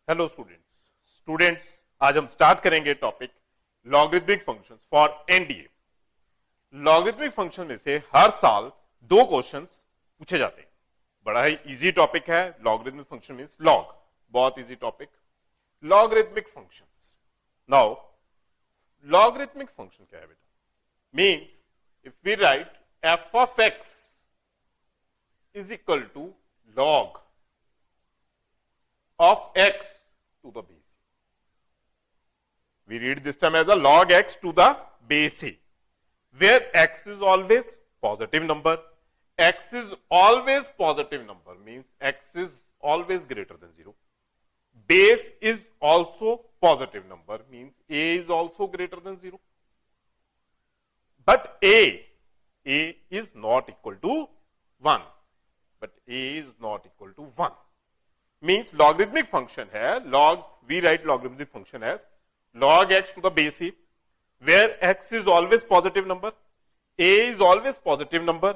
Hello students आज हम start करेंगे topic logarithmic functions for NDA. Logarithmic function में से हर साल 2 क्वेश्चंस पूछे जाते हैं। बड़ा ही इजी टॉपिक है। लॉगरिथमिक फंक्शन मींस लॉग, बहुत easy topic. Logarithmic functions. Now logarithmic function क्या है बेटा? Means if we write F of X is equal to log of x to the base. We read this term as a log x to the base a, where x is always positive number. X is always positive number means x is always greater than 0. Base is also positive number means a is also greater than 0. But a is not equal to 1. But a is not equal to 1. Means logarithmic function है log, we write logarithmic function as log x to the base a, where x is always positive number, a is always positive number,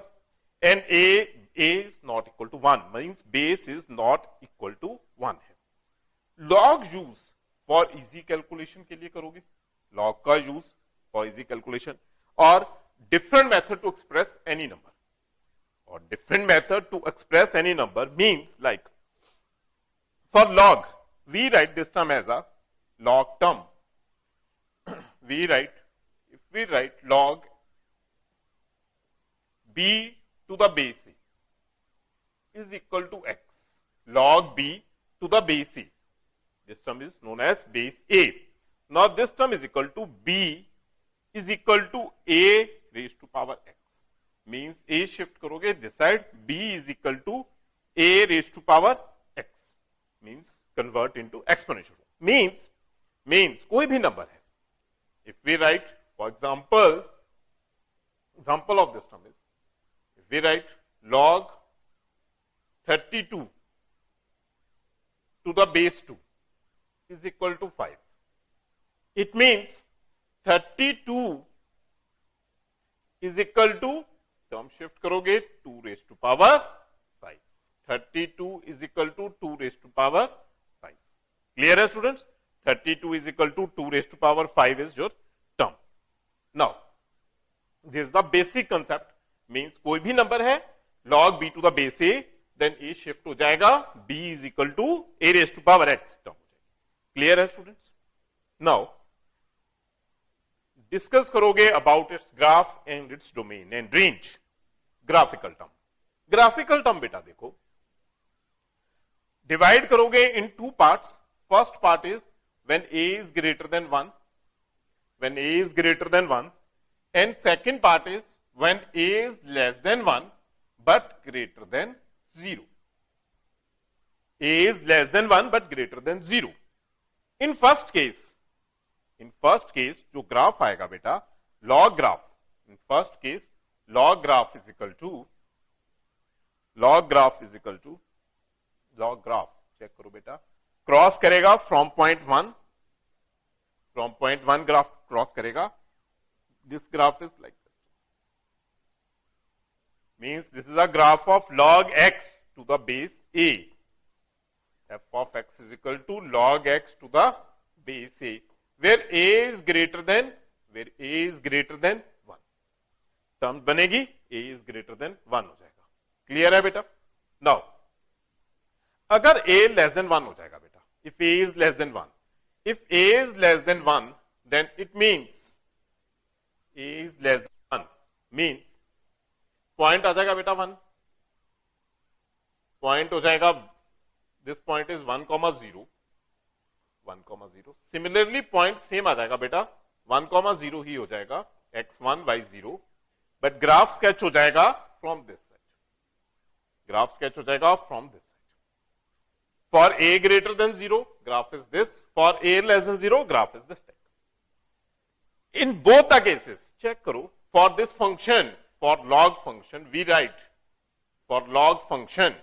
and a is not equal to 1 means base is not equal to 1 है। log use for easy calculation के लिए करोगे, log का use for easy calculation, और different method to express any number, or different method to express any number means like for log, we write this term as a log term. If we write log b to the base a is equal to x. Log b to the base a. This term is known as base a. Now this term is equal to b is equal to a raised to power x. Means a shift करोगे this side, b is equal to a raised to power x. Means convert into exponential. Means कोई भी number है. If we write, for example of this term is, if we write log 32 to the base 2 is equal to 5. It means 32 is equal to, term shift करोगे 2 raised to power 5. 32 is equal to 2 raised to power 5. Clear है students? 32 is equal to 2 raised to power 5 is your term. Now, this is the basic concept. Means कोई भी number है log b to the base a, then a shift हो जाएगा b is equal to a raised to power x term हो जाएगी. Clear है students? Now, discuss करोगे about its graph and its domain and range. Graphical term. Graphical term बेटा देखो, divide करोगे in 2 parts. First part is when a is greater than 1, when a is greater than 1, and second part is when a is less than 1 but greater than 0. A is less than 1 but greater than 0. In first case जो graph आएगा बेटा log graph, in first case log graph is equal to log graph check करो बेटा, cross करेगा from point 1 graph cross करेगा. This graph is like this. Means this is a graph of log x to the base a. f of x is equal to log x to the base a, where a is greater than 1. Term बनेगी a is greater than 1 हो जाएगा. Clear है बेटा? Now अगर a less than 1 हो जाएगा बेटा, if a is less than 1, then it means a is less than 1 means point आ जाएगा बेटा 1, पॉइंट हो जाएगा, this point is 1,0. Similarly point same आ जाएगा बेटा 1,0 ही हो जाएगा, x1 y0, but graph sketch हो जाएगा from this side. For a greater than 0, graph is this. For a less than 0, graph is this type. In both the cases, check करो, for this function, for log function, we write, for log function,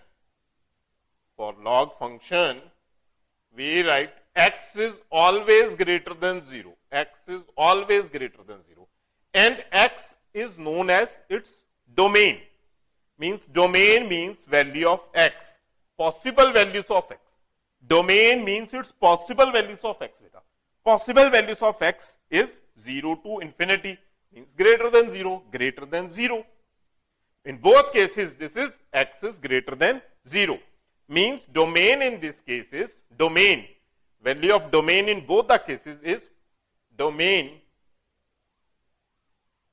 we write x is always greater than 0. And x is known as its domain. Means domain means value of x. Possible values of x. Domain means its possible values of x beta. Possible values of x is 0 to infinity, means greater than 0, greater than 0. In both cases, this is x is greater than 0. Means domain in this case is domain. Value of domain in both the cases is domain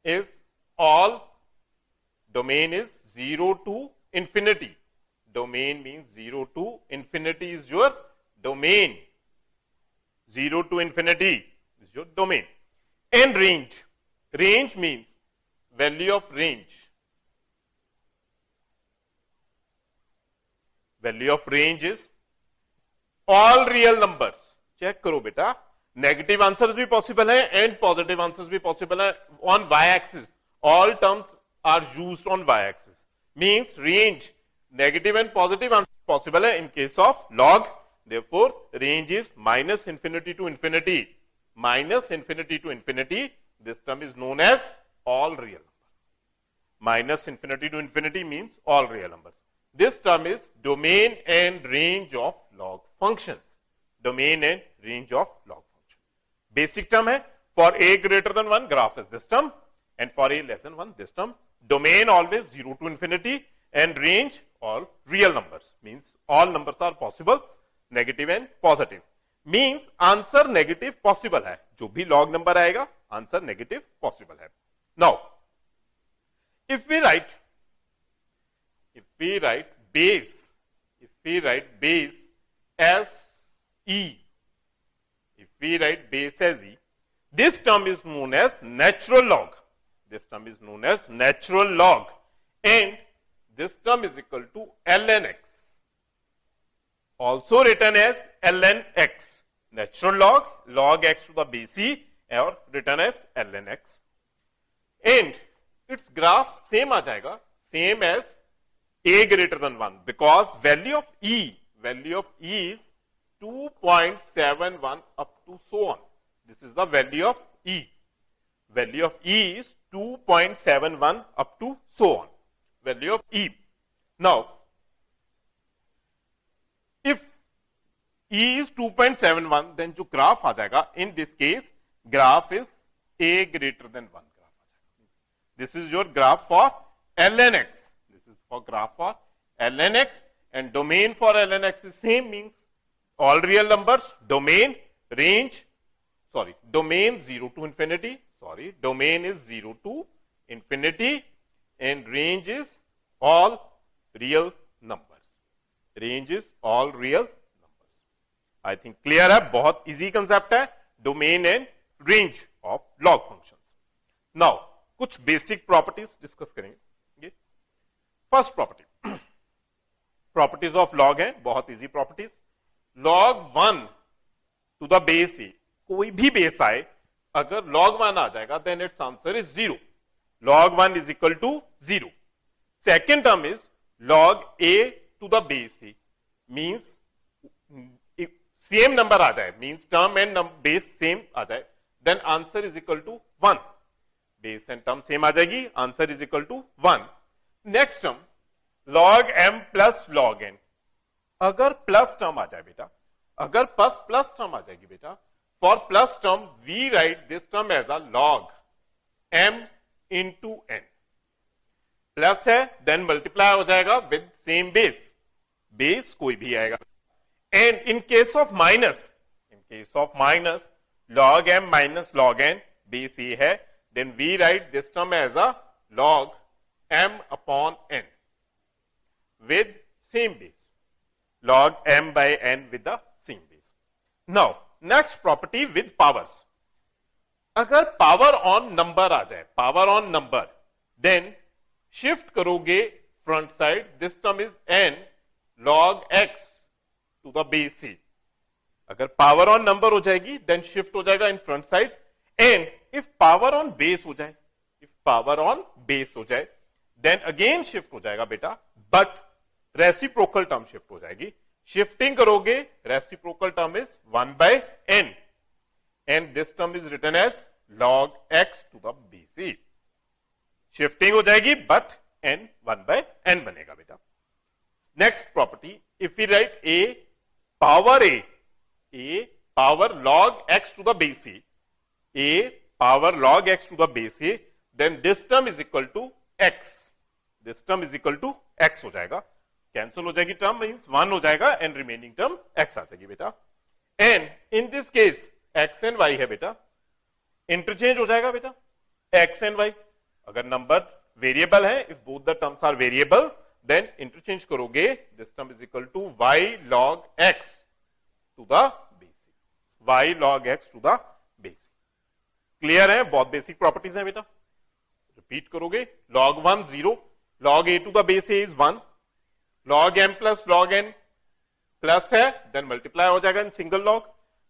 is all. Domain is 0 to infinity. Domain means 0 to infinity is your domain. 0 to infinity is your domain. And range. Range means value of range. Value of range is all real numbers. Check करो बेटा, negative answers भी possible है and positive answers भी possible है on y axis. All terms are used on y axis. Means range negative and positive answer possible है in case of log. Therefore, range is minus infinity to infinity. Minus infinity to infinity. This term is known as all real numbers. Minus infinity to infinity means all real numbers. This term is domain and range of log functions. Domain and range of log function. Basic term है. For a greater than 1, graph is this term. And for a less than 1, this term. Domain always 0 to infinity. And range all real numbers. Means all numbers are possible. Negative and positive means answer negative possible है. जो भी log number आएगा answer negative possible है. Now if we write base as E, if we write base as e, this term is known as natural log. This term is known as natural log, and this term is equal to ln x. Also written as ln x. Natural log, log x to the base e, or written as ln x. And its graph same आ जाएगा, same as a greater than 1, because value of e is 2.71 up to so on. This is the value of e. Value of e is 2.71 up to so on. Value of e. Now, if e is 2.71, then जो graph आ जाएगा, in this case, graph is a greater than 1 graph आ जाएगा. This is your graph for ln x. This is for graph for ln x, and domain for ln x is same, means all real numbers. Domain, range, domain 0 to infinity. Domain is 0 to infinity, and range is all real numbers. Range is all real numbers. I think clear है, बहुत easy concept है, domain and range of log functions. Now, कुछ basic properties discuss करेंगे. First property, properties of log है, बहुत easy properties. Log 1 to the base a, कोई भी base आए, अगर log 1 आ जाएगा, then its answer is 0. Log 1 is equal to 0. Second term is log a to the base a, means same number आ जाए, means term and base same आ जाए, then answer is equal to 1. Base and term same आ जाएगी, answer is equal to 1. Next term, log m plus log n. अगर plus term आ जाए बेटा, अगर plus term आ जाएगी बेटा, for plus term we write this term as a log m into n. Plus है देन मल्टीप्लाई हो जाएगा विद सेम बेस, बेस कोई भी आएगा. And in case of minus log m minus log n, base a है, then we write this term as a log m upon n with same base. Log m by n with the same base. Now, next property with powers. अगर power on number आ जाए, power on number, then shift करोगे front side, this term is n log x to the base c. अगर power on number हो जाएगी, then shift हो जाएगा in front side. And if power on base हो जाए, then again shift हो जाएगा बेटा, but रेसिप्रोकल टर्म शिफ्ट हो जाएगी. शिफ्टिंग करोगे, reciprocal term is 1 by n, and this term is written as log x to the base. Shifting हो जाएगी बट n 1 by n बनेगा बेटा. Next property, if we write a power a power log x to the base a power log x to the base a, then this term is equal to x. This term is equal to x हो जाएगा, cancel हो जाएगी term, means 1 हो जाएगा and remaining term x आ जाएगी बेटा. And in this case x and y है बेटा, इंटरचेंज हो जाएगा बेटा x एंड y. अगर नंबर वेरिएबल है, if both the terms are variable, then interchange करोगे, this term is equal to y log x to the base, y log x to the base. Clear है? बहुत basic properties है बेटा. Repeat करोगे, log 1 0, log a to the base a is 1, log m plus log n plus है then multiply हो जाएगा in single log,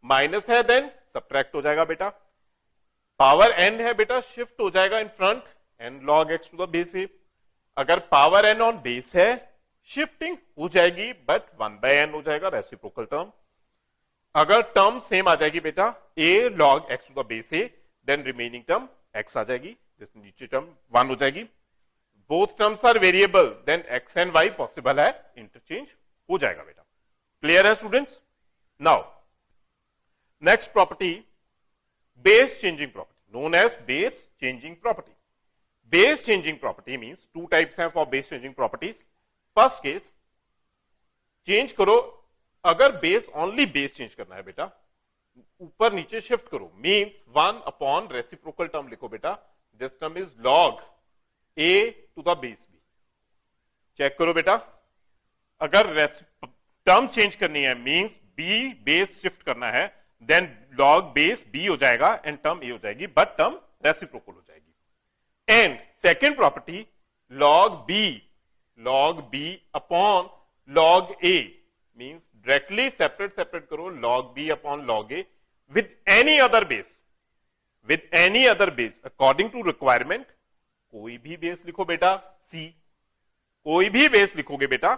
minus है then subtract हो जाएगा बेटा. पावर n है बेटा, शिफ्ट हो जाएगा in front, n log x to the base a. अगर पावर n ऑन बेस है, शिफ्टिंग हो जाएगी बट 1 by n हो जाएगा रेसिप्रोकल टर्म. अगर टर्म सेम आ जाएगी बेटा, a log x to the base a, then remaining term x आ जाएगी, नीचे टर्म 1 हो जाएगी. Both terms are variable, then x and y possible है, इंटरचेंज हो जाएगा बेटा. क्लियर है students? Now next property, base changing property, known as base changing property. Base changing property means two types हैं for base changing properties. First case, change करो, अगर base only base change करना है बेटा, ऊपर नीचे शिफ्ट करो, मींस 1 अपॉन रेसिप्रोकल टर्म लिखो बेटा, this term is log a to the base b. Check करो बेटा, अगर टर्म चेंज करनी है मींस b बेस शिफ्ट करना है, देन log बेस b हो जाएगा एंड टर्म a हो जाएगी, बट टर्म रेसिप्रोकल हो जाएगी. And second property, log b upon log a means directly separate करो, log b upon log a with any other base according to requirement. कोई भी base लिखो बेटा, c, कोई भी बेस लिखोगे बेटा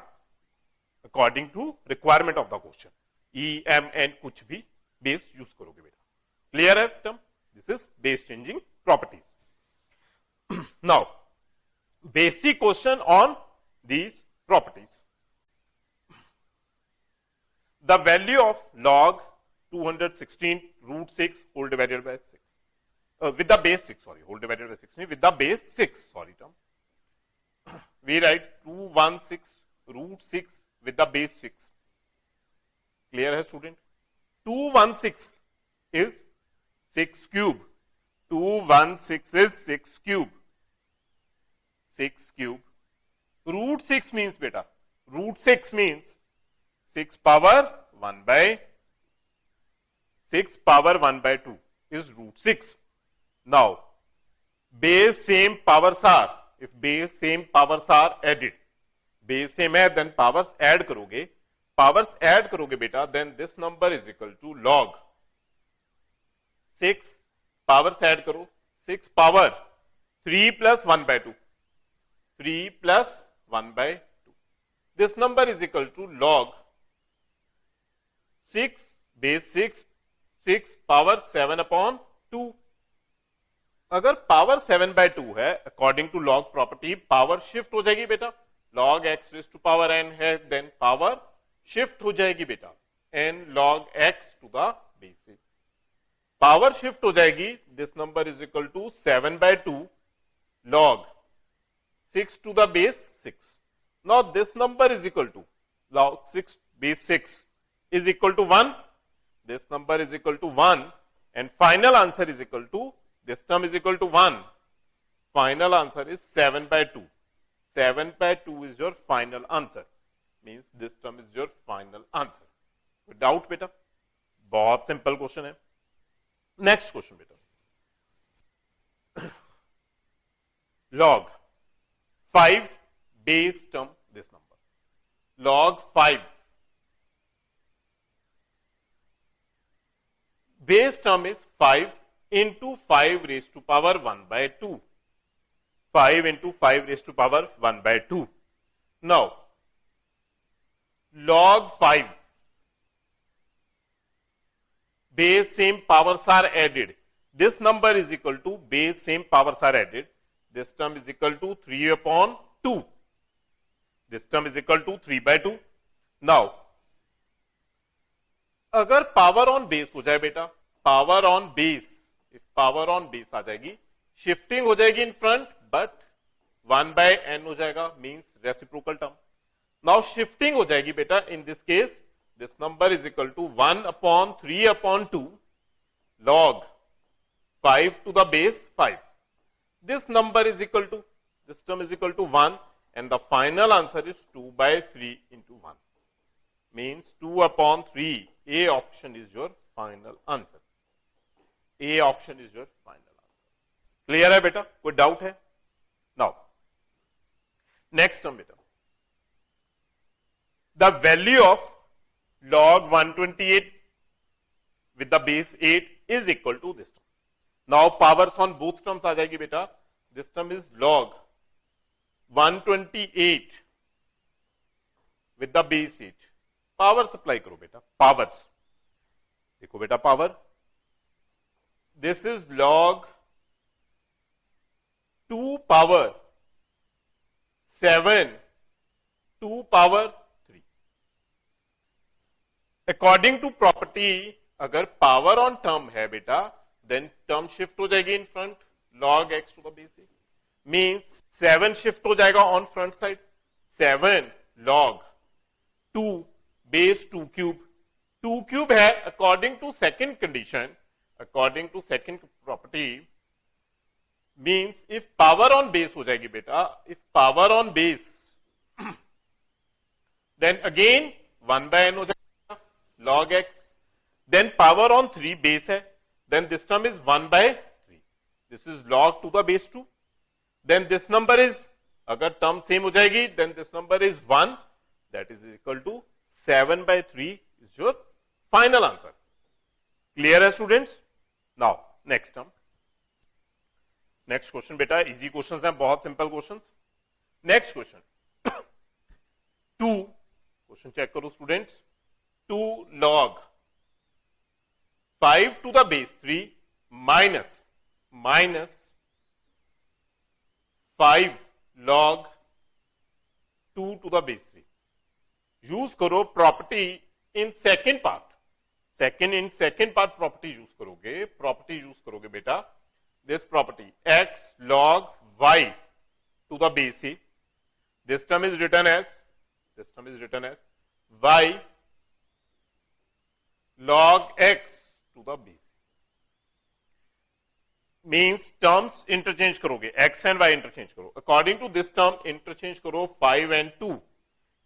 according to requirement of the question, e m n कुछ भी बेस यूज करोगे बेटा. क्लियर है term? This is base changing properties. Now basic question on these properties. The value of log 216 root 6 whole divided by 6 with the base 6, sorry, whole divided by 6 with the base 6, sorry term, we write 216 root 6 with the base 6. Clear hai student? 216 is 6 cube, 216 is 6 cube, 6 cube. Root 6 means beta, root 6 means 6 power 1 by 2 is root 6. Now base same powers are, if base same powers are added, base same hai then powers add karoge beta, then this number is equal to log 6 powers add karo, 6 power 3 plus 1 by 2, 3 plus 1 by 2. This number is equal to log 6 base 6 power 7 upon 2. अगर power 7 by 2 है, according to log property power shift हो जाएगी बेटा, log x raised to power n है, then power shift हो जाएगी बेटा, n log x to the base. Power shift हो जाएगी, this number is equal to 7 by 2 log 6 to the base 6. Now this number is equal to log 6 base 6 is equal to 1. This number is equal to 1 and final answer is equal to, this term is equal to 1. Final answer is 7 by 2. 7 by 2 is your final answer. Means this term is your final answer. Doubt बेटा? बहुत simple question है. Next question बेटा, log 5 base term this number, log 5 base term is 5 into 5 raised to power 1 by 2, 5 into 5 raised to power 1 by 2. Now log 5 base same powers are added, this number is equal to base same powers are added, this term is equal to 3 upon 2, this term is equal to 3 by 2. Now अगर power on base हो जाए बेटा, power on base, power on base आ जाएगी, shifting हो जाएगी in front, but 1/n हो जाएगा, means reciprocal term. Now shifting हो जाएगी बेटा, in this case this number is equal to 1/3/2 log 5 to the base 5. This number is equal to, this term is equal to 1, and the final answer is 2/3 into 1. Means 2/3. A option is your final answer. A option is your final answer. Clear है बेटा? कोई doubt है? Now, next term बेटा. The value of log 128 with the base 8 is equal to this term. Now powers on both terms आ जाएगी बेटा. This term is log 128 with the base 8. Power supply करो बेटा, powers देखो बेटा, power this is log 2 power 7 2 power 3. According to property अगर power on term है बेटा, then term shift हो जाएगी in front, log x to the base 8 means 7 shift हो जाएगा on front side, 7 log 2 base 2 cube. 2 cube है according to second condition, according to second property, means if power on base हो जाएगी बेटा, if power on base then again 1/n हो जाएगा log x. Then power on 3 base है, then this term is 1/3. This is log to the base 2. Then this number is, अगर term same हो जाएगी, then this number is 1, that is equal to 7/3 is your final answer. Clear है students? Now next term, next question बेटा, easy questions हैं, बहुत simple questions. Next question 2, question check करो students. 2 log 5 to the base 3 minus 5 log 2 to the base 3. Use करो property in second part, second part property use करोगे बेटा, this property x log y to the base a. This term is written as y log x to the base. Means terms interchange करोगे, x and y interchange करो. According to this term interchange करो 5 and 2,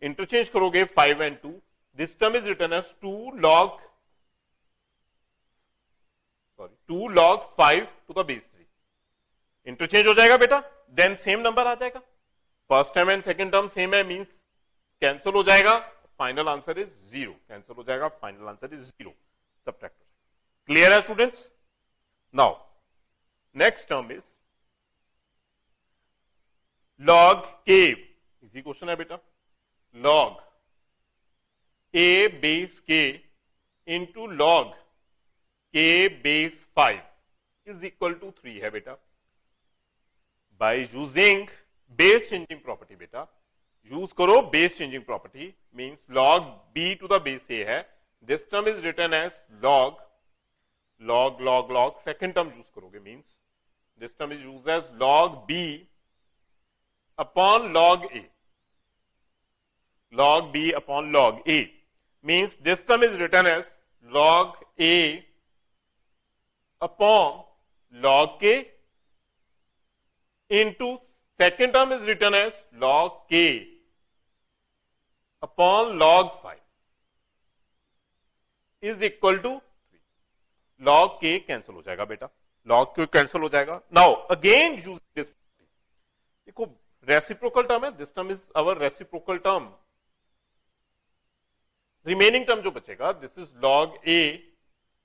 interchange करोगे 5 and 2. This term is written as 2 log 5 to the base 3. Interchange हो जाएगा बेटा, then same number आ जाएगा. First term and second term same है, means cancel हो जाएगा, फाइनल आंसर इज 0. कैंसिल हो जाएगा, फाइनल आंसर इज 0. सब्ट्रैक्ट हो जाएगा. क्लियर है students? Now next term is log k. Easy question है बेटा. log a base k into log k base 5 is equal to 3 है बेटा. by using base changing property बेटा, यूज करो base changing property, means log b to the base a है. this term is written as log second term use करोगे, means this term is used as log b upon log a. log b upon log a means this term is written as log a upon log k into second term is written as log k upon log 5 is equal to 3. log k cancel हो जाएगा बेटा, log k cancel हो जाएगा. Now again use this, देखो reciprocal term है, this term is our reciprocal term. Remaining term जो बचेगा, this is log a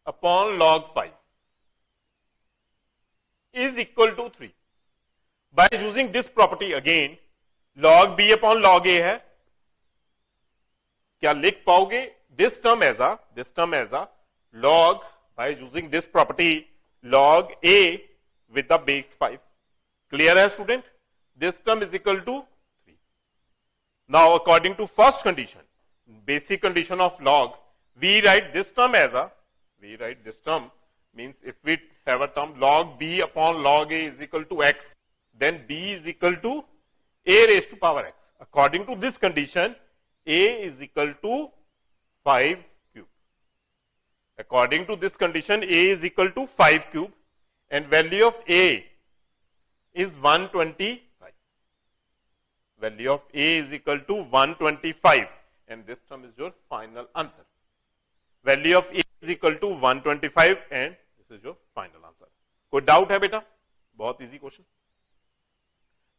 upon log 5 is equal to 3. by using this property again, log b upon log a है, क्या लिख पाओगे this term as a log, by using this property log a with the base 5. clear है student? this term is equal to 3. now according to first condition, basic condition of log, we write this term means if we have a term log b upon log a is equal to x, then b is equal to a raised to power x. According to this condition, a is equal to 5 cube. According to this condition, a is equal to 5 cube and value of a is 125. Value of a is equal to 125 and this term is your final answer. Value of a is equal to 125 and this is your final answer. कोई doubt है बेटा? बहुत easy question.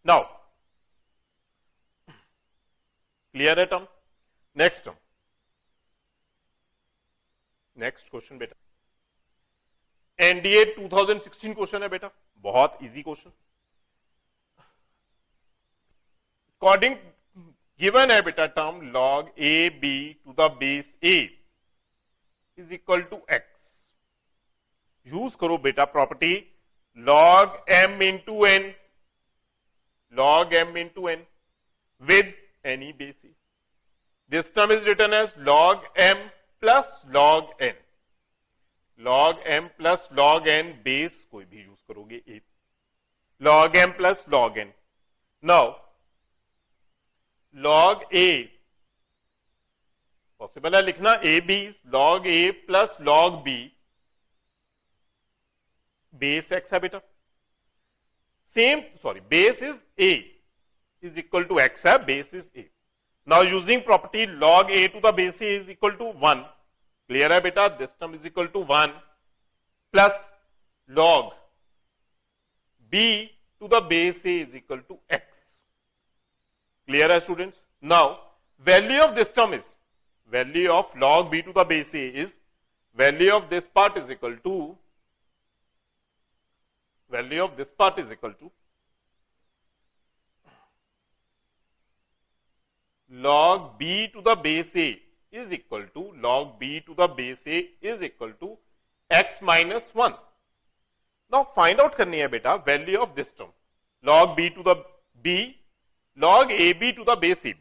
Now, clear है term? Next term. Next question बेटा. NDA 2016 question है बेटा, बहुत easy question. According given है बेटा term log a b to the base a is equal to x. Use करो बेटा property log m into n, log m into n with any base a. This term is written as log m plus log n. log m plus log n base कोई भी use करोगे a. log m plus log n. Now log a possible है लिखना a b log a plus log b base x है बेटा. Same base is a is equal to x है, base is a. Now using property log a to the base a is equal to 1. Clear है बेटा? This term is equal to 1 plus log b to the base a is equal to x. Clear है students? Now value of this term is value of log b to the base a is value of this part is equal to log b to the base a is equal to log b to the base a is equal to x minus 1. Now find out करनी है बेटा value of this term log b to the b log ab to the base ab.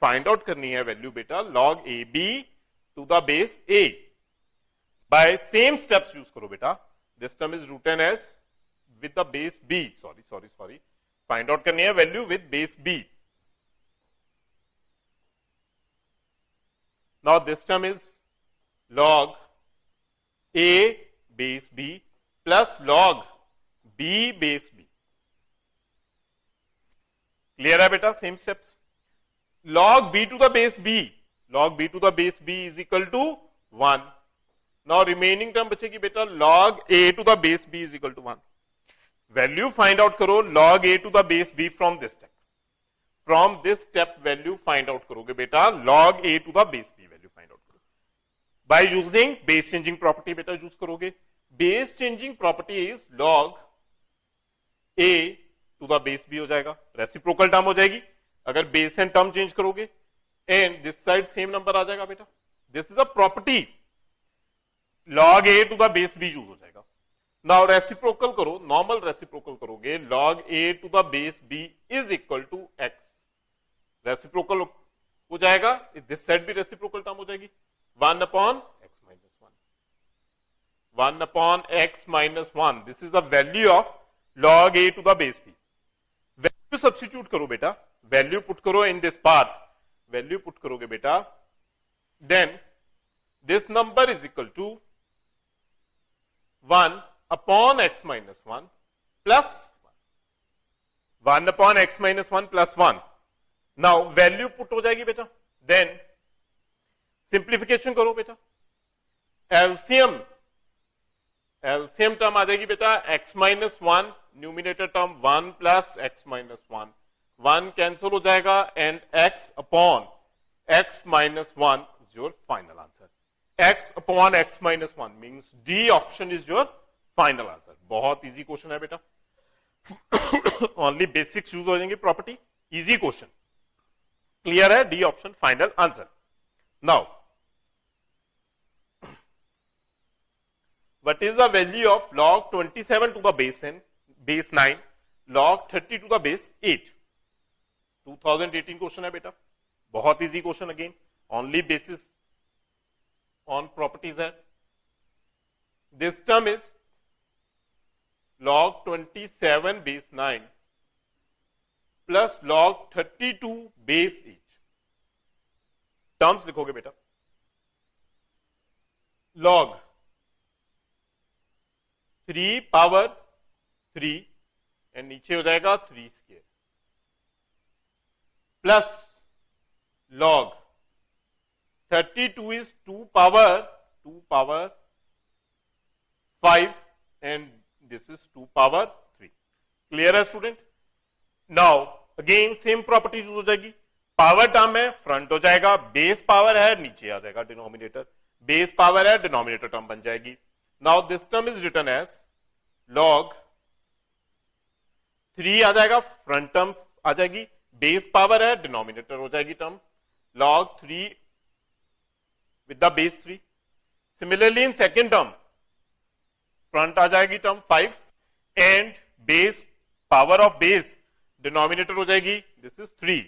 Find out करनी है value बेटा log ab to the base a. By same steps use करो बेटा. This term is written as with the base b. Sorry. Find out करनी है value with base b. Now this term is log a base b plus log b base b. Clear है बेटा? Same steps. Log b to the base b. Log b to the base b is equal to 1. Now remaining term बचेगी बेटा log a to the base b is equal to 1. Value find out करो log a to the base b from this step. From this step value find out करोगे बेटा log a to the base b value find out करो. By using base changing property बेटा use करोगे. Base changing property is log a to the base b हो जाएगा. Reciprocal term हो जाएगी. अगर base and term change करोगे and this side same number आ जाएगा बेटा. This is a property. Log a to the base b use हो जाएगा. Now reciprocal करो, normal reciprocal करोगे log a to the base b is equal to x. Reciprocal हो जाएगा, this side भी reciprocal term हो जाएगी. 1 upon x minus 1. 1 upon x minus 1. This is the value of log a to the base b. Value substitute करो बेटा. Value put करो in this part. Value put करोगे बेटा. Then this number is equal to 1 upon x minus 1 plus 1. 1 upon x minus 1 plus 1. Now value put हो जाएगी बेटा. Then simplification करो बेटा. LCM term आ जाएगी बेटा x minus 1 numerator term 1 plus x minus 1. 1 cancel हो जाएगा and x upon x minus 1 is your final answer. X upon x minus 1 means D option is your final answer. बहुत easy question है बेटा. Only basics use हो जाएंगे property. Easy question. Clear है? D option final answer. Now, what is the value of log 27 to the base 9, log 30 to the base 8? 2018 question है बेटा. बहुत easy question again. Only on properties है. This term is log 27 base 9 plus log 32 base 8. Terms लिखोगे बेटा. log 3 power 3 and नीचे हो जाएगा 3 square plus log 32 is 2 power 5 and this is 2 power 3. Clear है student. Now again same properties हो जाएगी. Power term है, फ्रंट हो जाएगा. बेस पावर है, नीचे आ जाएगा डिनोमिनेटर. बेस पावर है, डिनोमिनेटर टर्म बन जाएगी. Now this term is written as log 3 आ जाएगा, फ्रंट टर्म आ जाएगी. बेस पावर है, डिनोमिनेटर हो जाएगी term log 3 with the base 3. Similarly in second term front आ जाएगी term 5 and base power of base denominator हो जाएगी. This is 3.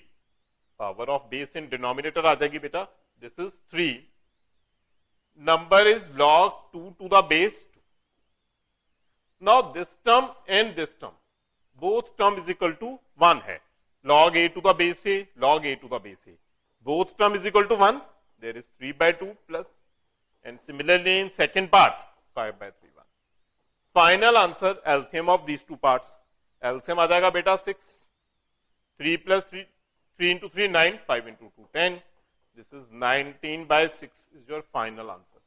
Power of base in denominator आ जाएगी बेटा. This is 3. Number is log 2 to the base 2. Now this term and this term both term is equal to 1 है. log a to the base a, log a to the base a, both term is equal to 1. There is 3/2 plus and similarly in second part 5/3. Final answer LCM of these two parts. LCM आ जाएगा बेटा 6. 3 plus 3 into 3 9, 5 into 2 10. This is 19/6 is your final answer.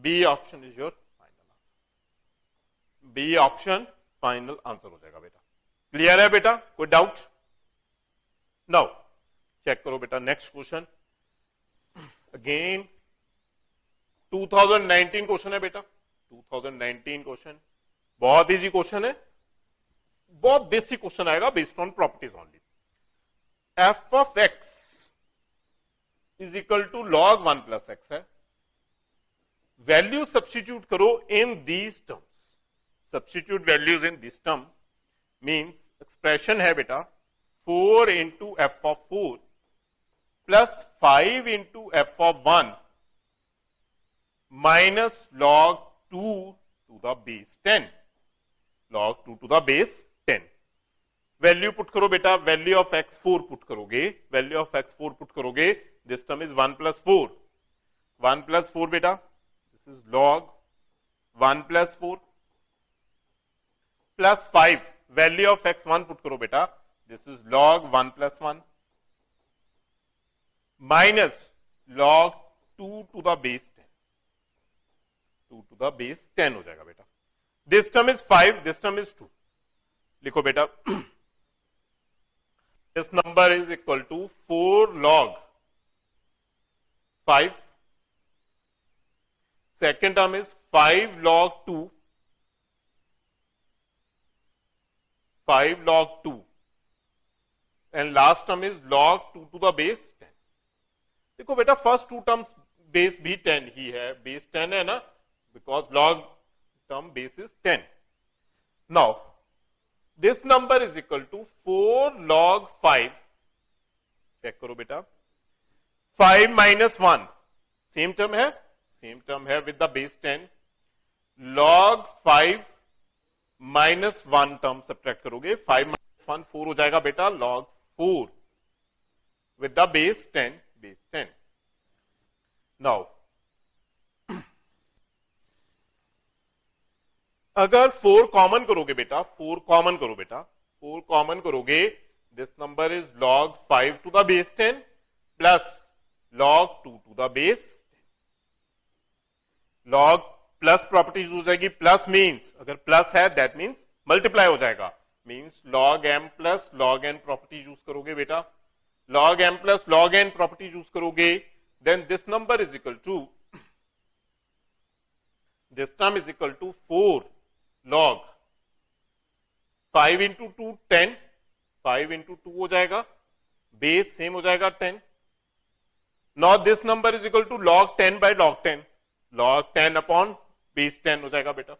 B option is your final answer. B option final answer हो जाएगा बेटा. Clear है बेटा, कोई doubt? Now check करो बेटा नेक्स्ट क्वेश्चन. अगेन 2019 क्वेश्चन है बेटा. 2019 क्वेश्चन बहुत इजी क्वेश्चन है, बहुत बेसिक क्वेश्चन आएगा based on properties only. f of x is equal to log 1 plus x है. वैल्यू सब्स्टिट्यूट करो in these terms. Substitute values in this term means expression है बेटा 4 into f of 4 plus 5 into f of 1 minus log 2 to the base 10. log 2 to the base 10. Value put करो बेटा. Value of x 4 put करोगे. Value of x 4 put करोगे. This term is 1 plus 4. 1 plus 4 बेटा. This is log 1 plus 4 plus 5. Value of x 1 put करो बेटा. This is log 1 plus 1 minus log 2 to the base 10. 2 to the base 10 हो जाएगा बेटा. This term is 5, this term is 2. लिखो बेटा this number is equal to 4 log 5. Second term is 5 log 2. 5 log 2 and last term is log 2 to the base 10. देखो बेटा first to terms base भी 10 ही है. Base 10 है ना, because log term base is 10. Now, this number is equal to 4 log 5. Check करो बेटा. 5 minus 1. Same term है, same term है with the base 10. log 5 minus 1 term subtract करोगे. 5 minus 1 4 हो जाएगा बेटा. log 4 with the base 10. Base 10. Now, अगर 4 common करोगे बेटा, 4 कॉमन करो बेटा, 4 कॉमन करोगे. This number is log 5 to the base 10 plus log 2 to the base 10. log plus properties हो जाएगी. प्लस मींस अगर प्लस है दैट मींस मल्टीप्लाई हो जाएगा. Means log m plus log n property use करोगे बेटा. log m plus log n property use करोगे. Then this number is equal to, this term is equal to 4 log 5 into 2 10. 5 into 2 हो जाएगा. Base same हो जाएगा 10. Now this number is equal to log 10 by log 10. log 10 upon base 10 हो जाएगा बेटा.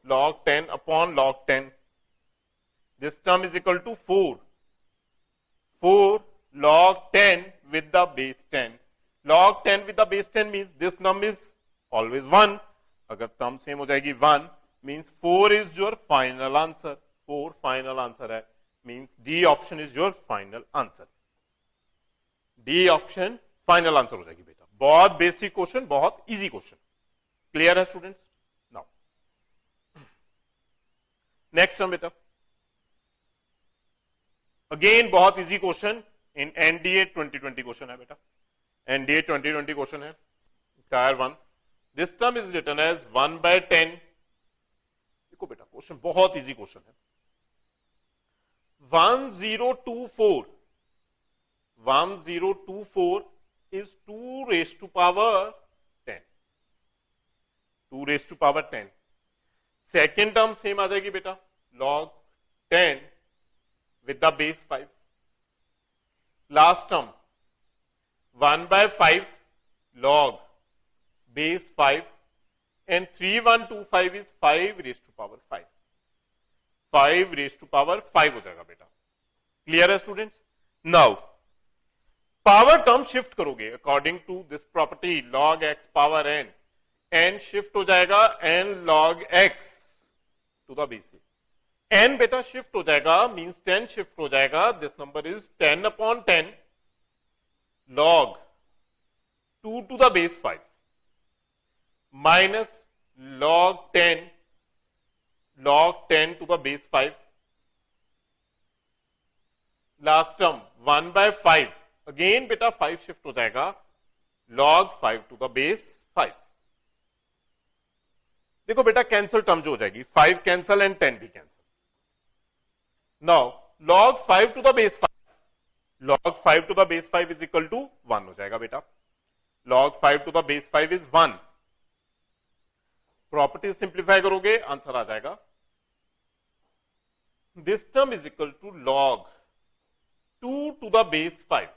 log 10 upon log 10. This term is equal to 4 log 10 with the base 10. log 10 with the base 10 means this num is always 1. अगर term same हो जाएगी 1 means 4 is your final answer. 4 final answer है means D option is your final answer. D option final answer हो जाएगी बेटा. बहुत basic question, बहुत easy question. Clear है स्टूडेंट्स? नाउ नेक्स्ट टर्म बेटा. अगेन बहुत easy question in NDA 2020 question है बेटा. एनडीए 2020 क्वेश्चन है tier 1. This term is written as 1/10. देखो बेटा क्वेश्चन बहुत इजी क्वेश्चन है. 1024 is 2 raised to power 10. 2 raised to power 10. Second term same आ जाएगी बेटा. log 10 with the base 5. Last term 1/5 log base 5 and 3125 is 5 raised to power 5. 5 raised to power 5 हो जाएगा बेटा. क्लियर है students? Now power term shift करोगे according to this property log x power n. n shift हो जाएगा n log x to the base. n बेटा shift हो जाएगा मींस 10 शिफ्ट हो जाएगा. This number is 10/10 log 2 to the base 5 minus log 10 to the base 5. Last term 1/5 again बेटा 5 shift हो जाएगा log 5 to the base 5. देखो बेटा कैंसिल टर्म जो हो जाएगी 5 कैंसिल एंड 10 भी cancel. Now log 5 to the base 5. log 5 to the base 5 is equal to 1 हो जाएगा बेटा. log 5 to the base 5 is 1. Property simplify करोगे आंसर आ जाएगा. This term is equal to log 2 to the base 5.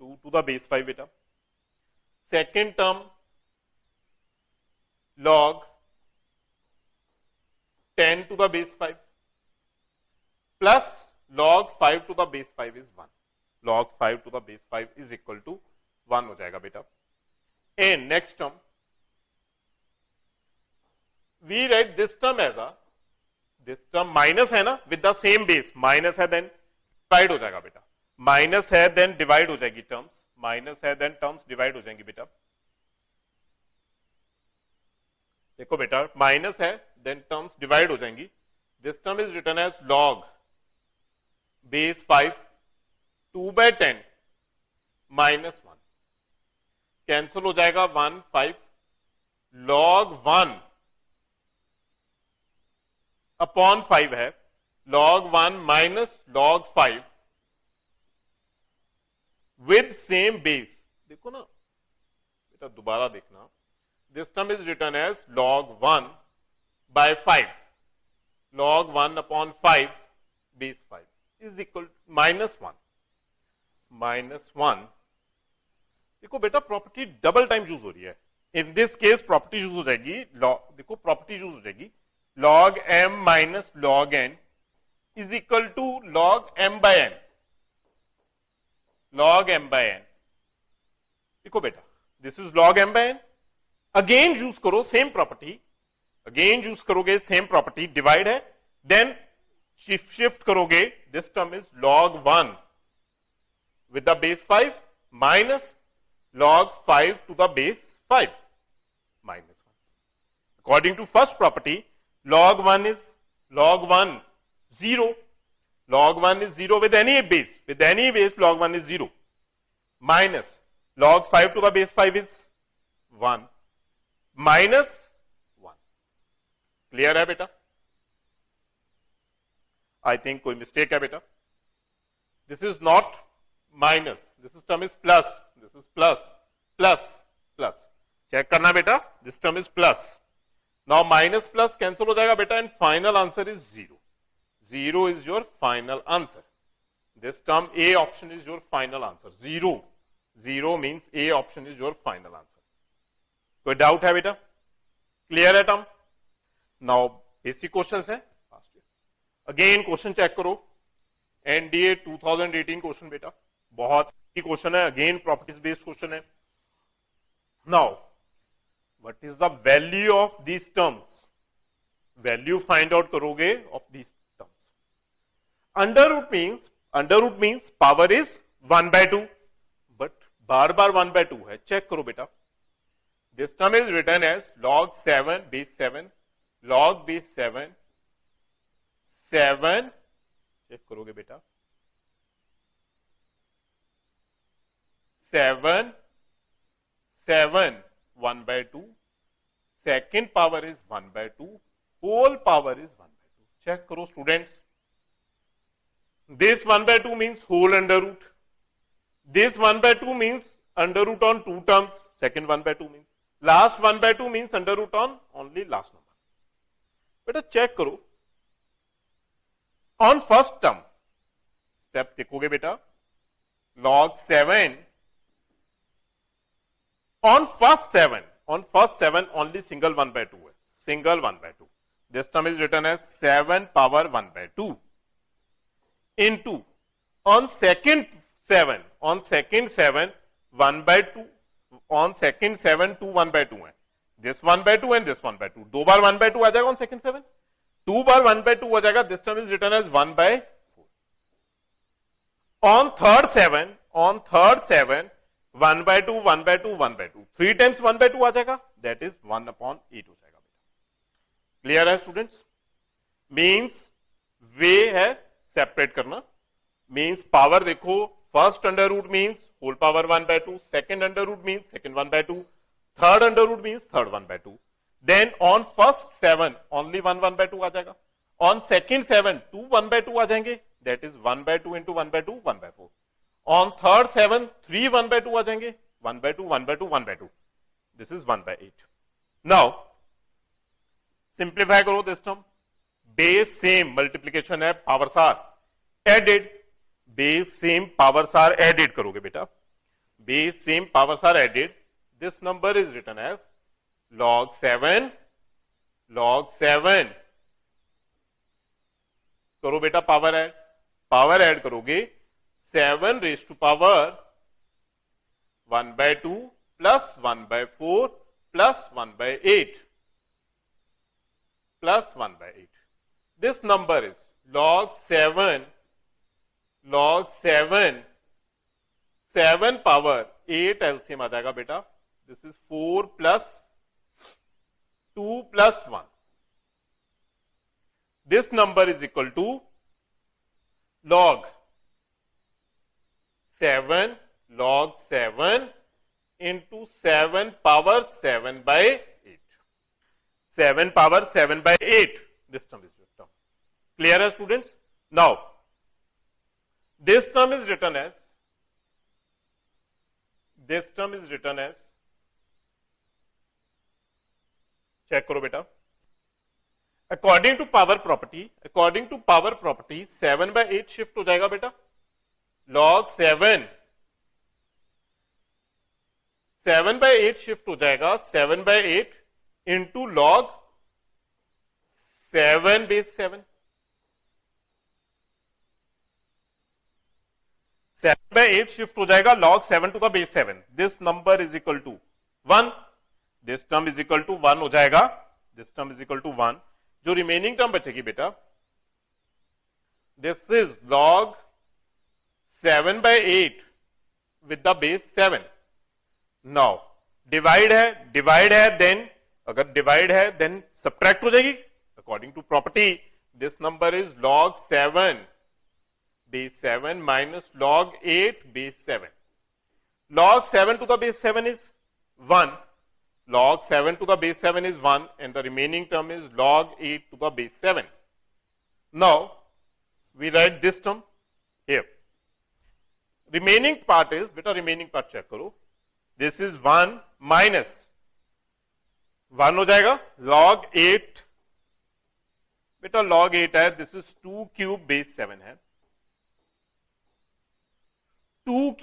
2 to the base 5 बेटा. Second term log 10 to the base 5 plus log 5 to the base 5 is 1. log 5 to the base 5 is equal to 1 हो जाएगा बेटा. And next term we write this term as a, this term minus है ना with the same base. minus है then divide हो जाएगा बेटा. minus है then divide हो जाएगी terms. minus है then terms divide हो जाएंगी बेटा. देखो बेटा माइनस है देन टर्म्स डिवाइड हो जाएंगी. This term is written as log base 5 2/10 minus 1. Cancel हो जाएगा 1 5 log 1 अपॉन 5 है. log 1 minus log 5 with same base. देखो ना बेटा दोबारा देखना. This term is written as log 1 by 5. log 1 upon 5 base 5 is equal to minus 1. minus 1. देखो बेटा प्रॉपर्टी डबल टाइम यूज हो रही है. इन दिस केस प्रॉपर्टी यूज हो जाएगी. देखो प्रॉपर्टी यूज हो जाएगी log m minus log n is equal to log m by n. log m by n. देखो बेटा this is log m by n. Again use करो सेम प्रॉपर्टी. अगेन यूज करोगे same property. Divide है then shift करोगे. This term is log 1 with the base 5 minus log 5 to the base 5 minus 1. According to first property, log 1 is 0. log 1 is 0 with any base. With any base log 1 is 0 minus log 5 to the base 5 is 1 minus 1. Clear है बेटा? I think कोई mistake है बेटा. This is not minus, this term is plus. This is plus plus plus. Check करना बेटा. This term is plus. Now minus plus cancel हो जाएगा बेटा and final answer is 0. 0 is your final answer. This term A option is your final answer. 0 means A option is your final answer. कोई doubt है बेटा? Clear है term? Now basic questions है. Again question check करो. NDA 2018 question बेटा बहुत ही question है. Again properties based question है. Now what is the value of these terms? Value find out करोगे of these terms. Under root means power is 1 by 2, but bar bar 1 by 2 है. Check करो बेटा. This term is written as log 7 base 7, log base 7, 7, check करोगे बेटा. 7, 7, 1 by 2, second power is 1 by 2, whole power is 1 by 2. Check करो students. This 1 by 2 means whole under root. This 1 by 2 means under root on two terms. Second 1 by 2 means. Last 1 by 2 means under root on only last number. बेटा check करो. On first term, step देखोगे बेटा. Log 7. On first 7 only single 1 by 2 है. Single 1 by 2. This term is written as 7 power 1 by 2 into on second 7 1 by 2 on second 7 2 1 by 2 है. This 1 by 2 and this 1 by 2. दो बार 1 by 2 आ जाएगा on second 7. 2 bar 1 by 2 आ जाएगा. This term is written as 1 by 4. On third 7 1 by 2 1 by 2 1 by 2. 3 times 1 by 2 आ जाएगा. That is 1 upon 8 हो जाएगा. क्लियर है स्टूडेंट्स? मीन्स वे है सेपरेट करना. मीन्स पावर देखो, first under root means whole power 1 by 2, second under root means second 1 by 2, third under root means third 1 by 2. Then on first 7 only 1 by 2 आ जाएगा. On second 7 2 1 by 2 आ जाएंगे. That is 1 by 2 into 1 by 2 1 by 4. On third 7 3 1 by 2 आ जाएंगे. 1 by 2 1 by 2 1 by 2. This is 1 by 8. Now simplify करो this term. Base same multiplication है, powers are added. Base same powers are added करोगे बेटा. Base same powers are added. This number is written as log 7 करो बेटा. Power add करोगे. 7 raise to power 1 by 2 plus 1 by 4 plus 1 by 8 plus 1 by 8. This number is log 7 power 8 LCM आ जाएगा बेटा. This is 4 plus 2 plus 1. This number is equal to log 7 into 7 power 7 by 8. 7 power 7 by 8. This term is your term. Clear as students? Now, this term is written as check करो बेटा. According to power property 7 by 8 shift हो जाएगा बेटा. Log 7 by 8 shift हो जाएगा. 7 by 8 into log 7 base 7. 7 by 8 shift हो जाएगा log 7 to the base 7. This number is equal to 1. This term is equal to 1 हो जाएगा. This term is equal to 1. जो remaining term बचेगी बेटा, this is log 7 by 8 with the base 7. Now divide है then अगर divide है then subtract हो जाएगी. According to property this number is log 7 base 7 minus log 8 base 7. Log 7 to the base 7 is 1. Log 7 to the base 7 is 1 and the remaining term is log 8 to the base 7. Now we write this term here. Remaining part is, beta remaining part check करो. This is 1 minus 1 हो जाएगा. log 8 बेटा log 8 है. This is 2 cube base 7 है. 2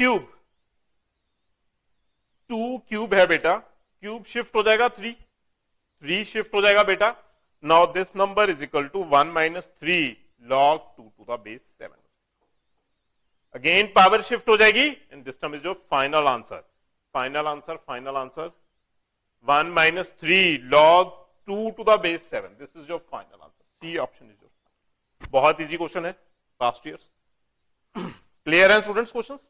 cube है बेटा. Cube shift हो जाएगा 3 शिफ्ट हो जाएगा बेटा. Now this number is equal to 1 minus 3 log 2 to the base 7. Again power shift हो जाएगी and this term is your final answer. Final answer 1 minus 3 log 2 to the base 7. This is your final answer. C option is your final. बहुत easy question है past years. Clear है students questions?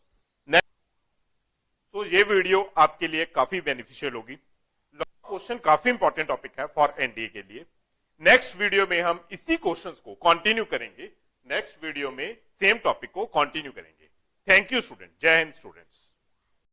Next, सो ये video आपके लिए काफी beneficial होगी. Question काफी important topic है फॉर एनडीए के लिए. नेक्स्ट वीडियो में हम इसी क्वेश्चंस को कंटिन्यू करेंगे. नेक्स्ट वीडियो में सेम टॉपिक को कंटिन्यू करेंगे. Thank you student. जय हिंद स्टूडेंट्स.